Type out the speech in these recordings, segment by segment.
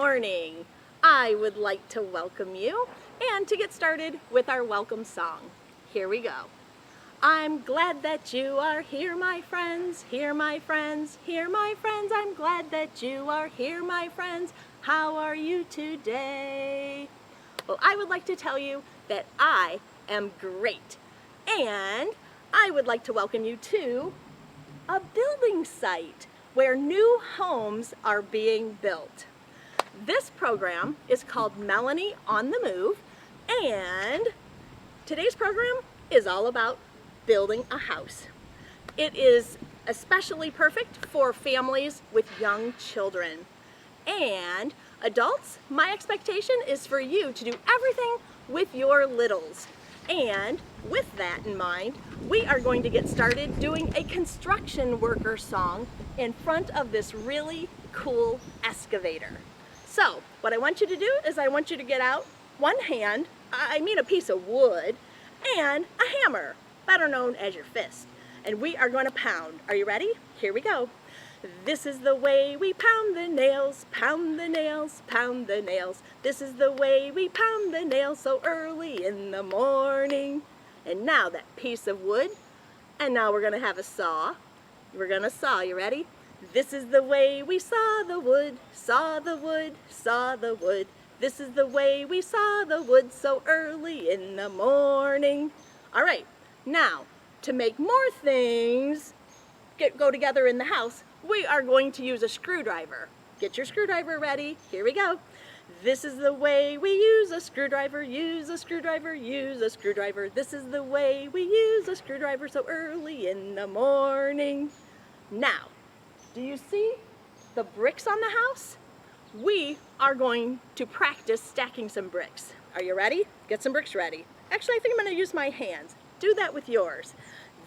morning. I would like to welcome you and to get started with our welcome song. Here we go. I'm glad that you are here, my friends, here, my friends, here, my friends. I'm glad that you are here, my friends. How are you today? Well, I would like to tell you that I am great. And I would like to welcome you to a building site where new homes are being built. This program is called Melanie on the Move, and today's program is all about building a house. It is especially perfect for families with young children. And adults, my expectation is for you to do everything with your littles. And with that in mind, we are going to get started doing a construction worker song in front of this really cool excavator. So what I want you to do is I want you to get out one hand, I mean a piece of wood, and a hammer, better known as your fist. And we are going to pound. Are you ready? Here we go. This is the way we pound the nails, pound the nails, pound the nails. This is the way we pound the nails so early in the morning. And now that piece of wood, and now we're going to have a saw. We're going to saw. You ready? This is the way we saw the wood, saw the wood, saw the wood. This is the way we saw the wood so early in the morning. All right, now to make more things go together in the house, we are going to use a screwdriver. Get your screwdriver ready. Here we go. This is the way we use a screwdriver, use a screwdriver, use a screwdriver. This is the way we use a screwdriver so early in the morning. Now, do you see the bricks on the house? We are going to practice stacking some bricks. Are you ready? Get some bricks ready. Actually, I think I'm going to use my hands. Do that with yours.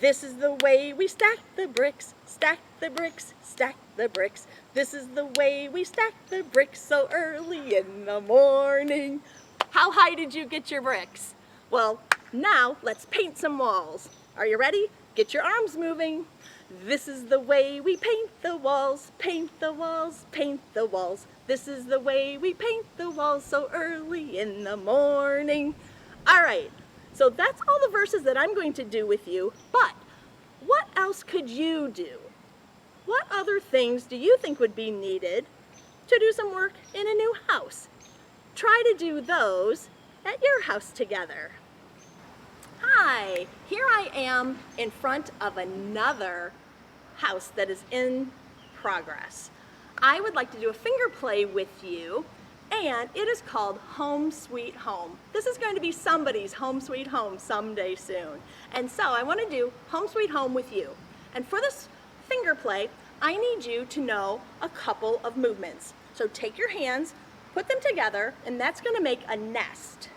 This is the way we stack the bricks, stack the bricks, stack the bricks. This is the way we stack the bricks so early in the morning. How high did you get your bricks? Well, now let's paint some walls. Are you ready? Get your arms moving. This is the way we paint the walls, paint the walls, paint the walls. This is the way we paint the walls so early in the morning. All right. So that's all the verses that I'm going to do with you, but what else could you do? What other things do you think would be needed to do some work in a new house? Try to do those at your house together. Hi, here I am in front of another house that is in progress. I would like to do a finger play with you, and it is called Home Sweet Home. This is going to be somebody's home sweet home someday soon. And so I want to do Home Sweet Home with you. And for this finger play, I need you to know a couple of movements. So take your hands, put them together, and that's going to make a nest.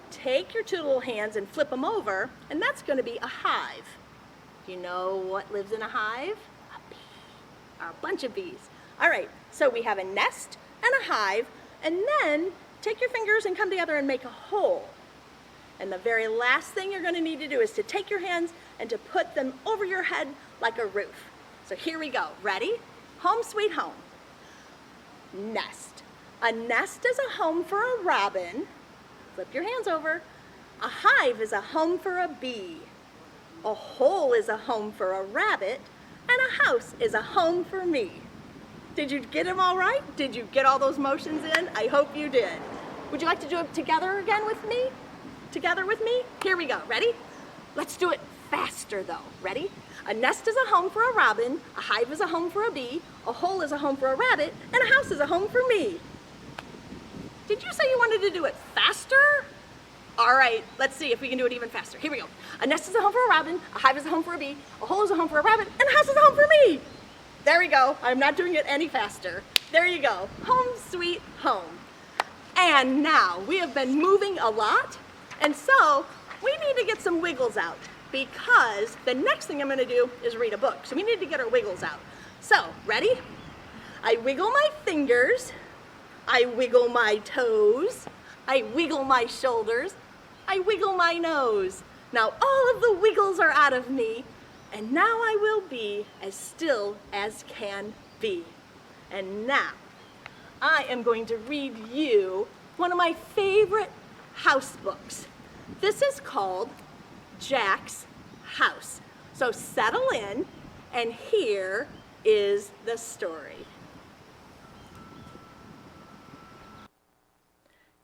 Take your two little hands and flip them over, and that's going to be a hive. Do you know what lives in a hive? A bee, or a bunch of bees. All right, so we have a nest and a hive, and then take your fingers and come together and make a hole. And the very last thing you're going to need to do is to take your hands and to put them over your head like a roof. So here we go. Ready? Home sweet home. Nest. A nest is a home for a robin. Flip your hands over. A hive is a home for a bee. A hole is a home for a rabbit, and a house is a home for me. Did you get them all right? Did you get all those motions in? I hope you did. Would you like to do it together again with me? Together with me? Here we go. Ready? Let's do it faster though. Ready? A nest is a home for a robin, a hive is a home for a bee, a hole is a home for a rabbit, and a house is a home for me. Did you say you wanted to do it faster? All right, let's see if we can do it even faster. Here we go. A nest is a home for a robin, a hive is a home for a bee, a hole is a home for a rabbit, and a house is a home for me. There we go. I'm not doing it any faster. There you go. Home sweet home. And now we have been moving a lot, and so we need to get some wiggles out because the next thing I'm going to do is read a book. So we need to get our wiggles out. So, ready? I wiggle my fingers. I wiggle my toes. I wiggle my shoulders. I wiggle my nose. Now all of the wiggles are out of me, and now I will be as still as can be. And now I am going to read you one of my favorite house books. This is called Jack's House. So settle in, and here is the story.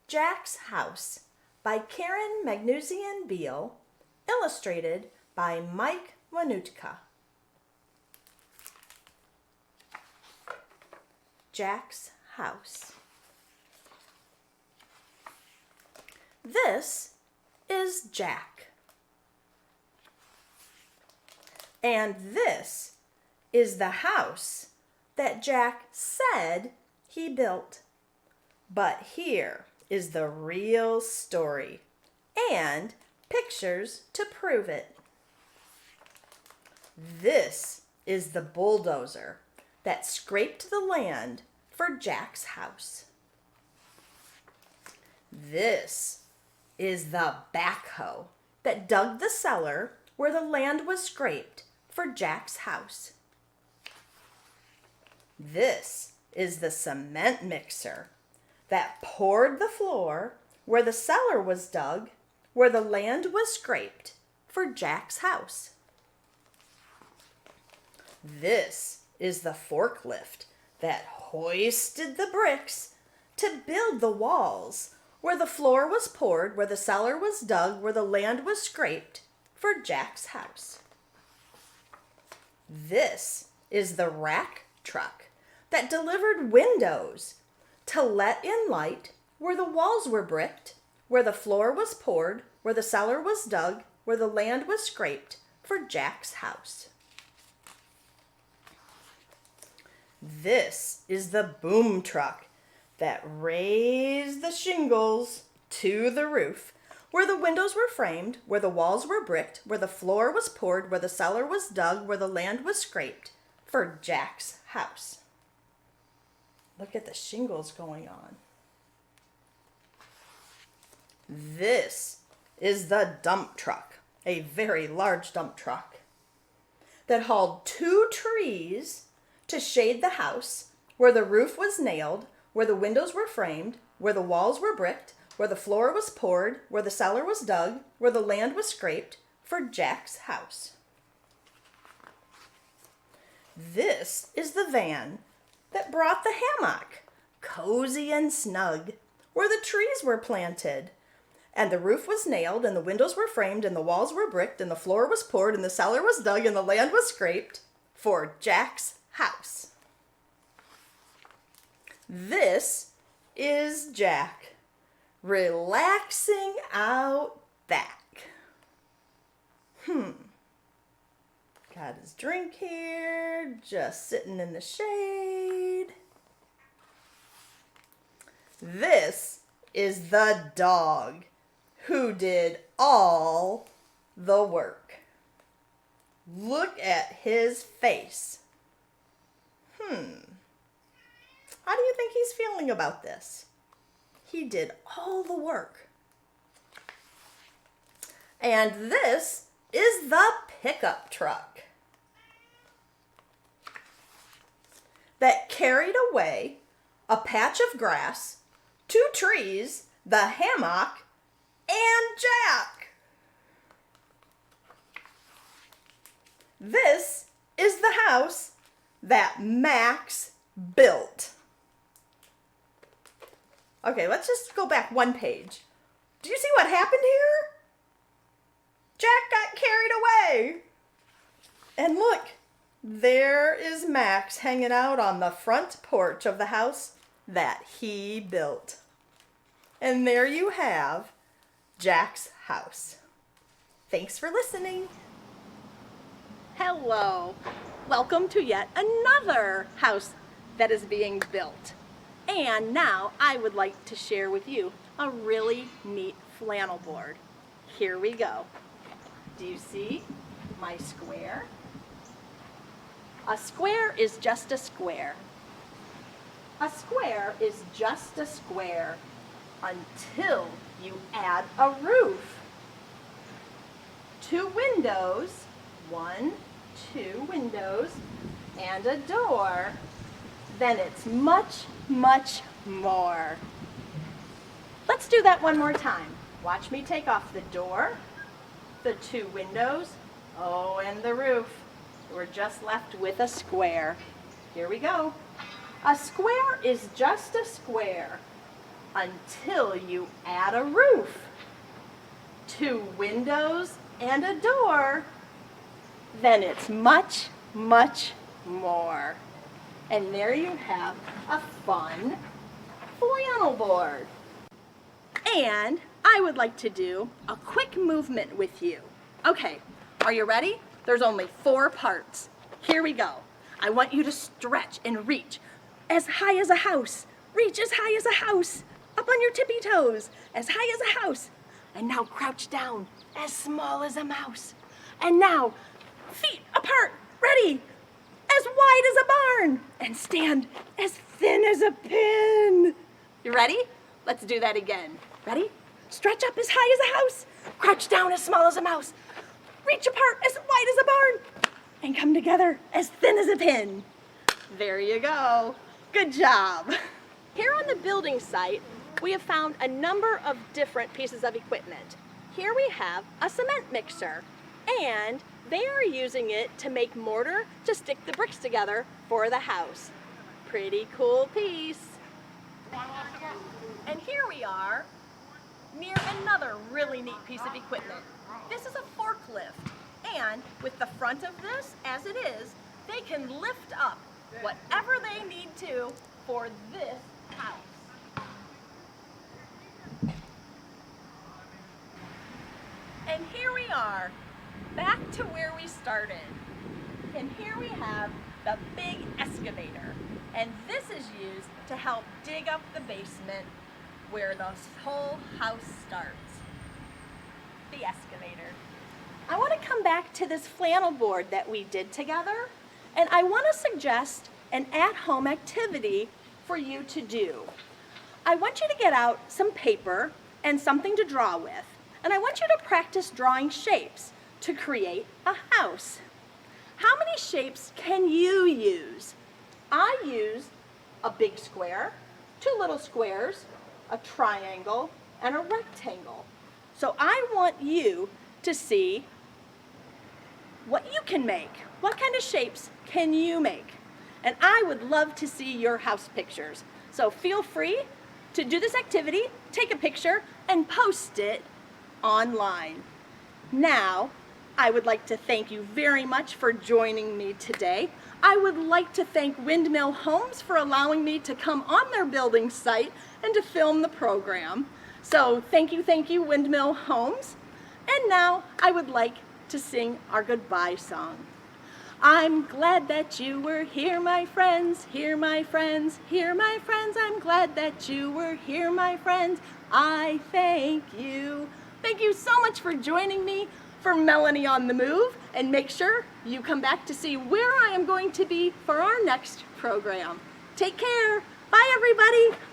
Jack's House by Karen Magnusian Beale, illustrated by Mike Wanutka. Jack's House. This is Jack. And this is the house that Jack said he built. But here is the real story and pictures to prove it. This is the bulldozer that scraped the land for Jack's house. This is the backhoe that dug the cellar where the land was scraped for Jack's house. This is the cement mixer that poured the floor where the cellar was dug, where the land was scraped for Jack's house. This is the forklift that hoisted the bricks to build the walls where the floor was poured, where the cellar was dug, where the land was scraped for Jack's house. This is the rack truck that delivered windows to let in light where the walls were bricked, where the floor was poured, where the cellar was dug, where the land was scraped for Jack's house. This is the boom truck that raised the shingles to the roof, where the windows were framed, where the walls were bricked, where the floor was poured, where the cellar was dug, where the land was scraped for Jack's house. Look at the shingles going on. This is the dump truck, a very large dump truck that hauled 2 trees to shade the house, where the roof was nailed, where the windows were framed, where the walls were bricked, where the floor was poured, where the cellar was dug, where the land was scraped for Jack's house. This is the van that brought the hammock, cozy and snug, where the trees were planted, and the roof was nailed, and the windows were framed, and the walls were bricked, and the floor was poured, and the cellar was dug, and the land was scraped for Jack's house. This is Jack, relaxing out back. Got his drink here, just sitting in the shade. This is the dog who did all the work. Look at his face. How do you think he's feeling about this? He did all the work. And this is the pickup truck that carried away a patch of grass, 2 trees, the hammock, and Jack. This is the house that Max built. Okay, let's just go back 1 page. Do you see what happened here? Jack got carried away. And look, there is Max hanging out on the front porch of the house that he built. And there you have Jack's house. Thanks for listening. Hello. Welcome to yet another house that is being built. And now I would like to share with you a really neat flannel board. Here we go. Do you see my square? A square is just a square. A square is just a square until you add a roof. 2 windows, 1, 2 windows, and a door. Then it's much much more. Let's do that one more time. Watch me take off the door, the 2 windows, oh, and the roof. We're just left with a square. Here we go. A square is just a square until you add a roof, 2 windows, and a door. Then it's much, much more. And there you have a fun flannel board. And I would like to do a quick movement with you. Okay, are you ready? There's only 4 parts. Here we go. I want you to stretch and reach as high as a house. Reach as high as a house. Up on your tippy toes, as high as a house. And now crouch down, as small as a mouse. And now, feet apart, ready, as wide as a barn. And stand as thin as a pin. You ready? Let's do that again. Ready? Stretch up as high as a house. Crouch down as small as a mouse. Reach apart as wide as a barn. And come together as thin as a pin. There you go. Good job. Here on the building site, we have found a number of different pieces of equipment. Here we have a cement mixer, and they are using it to make mortar to stick the bricks together for the house. Pretty cool piece. And here we are near another really neat piece of equipment. This is a forklift, and with the front of this as it is, they can lift up whatever they need to for this house. And here we are, back to where we started. And here we have the big excavator. And this is used to help dig up the basement where the whole house starts. The excavator. I want to come back to this flannel board that we did together, and I want to suggest an at-home activity for you to do. I want you to get out some paper and something to draw with, and I want you to practice drawing shapes to create a house. How many shapes can you use? I use a big square, 2 little squares, a triangle, and a rectangle. So I want you to see what you can make. What kind of shapes can you make? And I would love to see your house pictures. So feel free to do this activity, take a picture, and post it online. Now, I would like to thank you very much for joining me today. I would like to thank Windmill Homes for allowing me to come on their building site and to film the program. So thank you, Windmill Homes. And now I would like to sing our goodbye song. I'm glad that you were here, my friends, here, my friends, here, my friends. I'm glad that you were here, my friends. I thank you. Thank you so much for joining me for Melanie on the Move, and make sure you come back to see where I am going to be for our next program. Take care. Bye, everybody.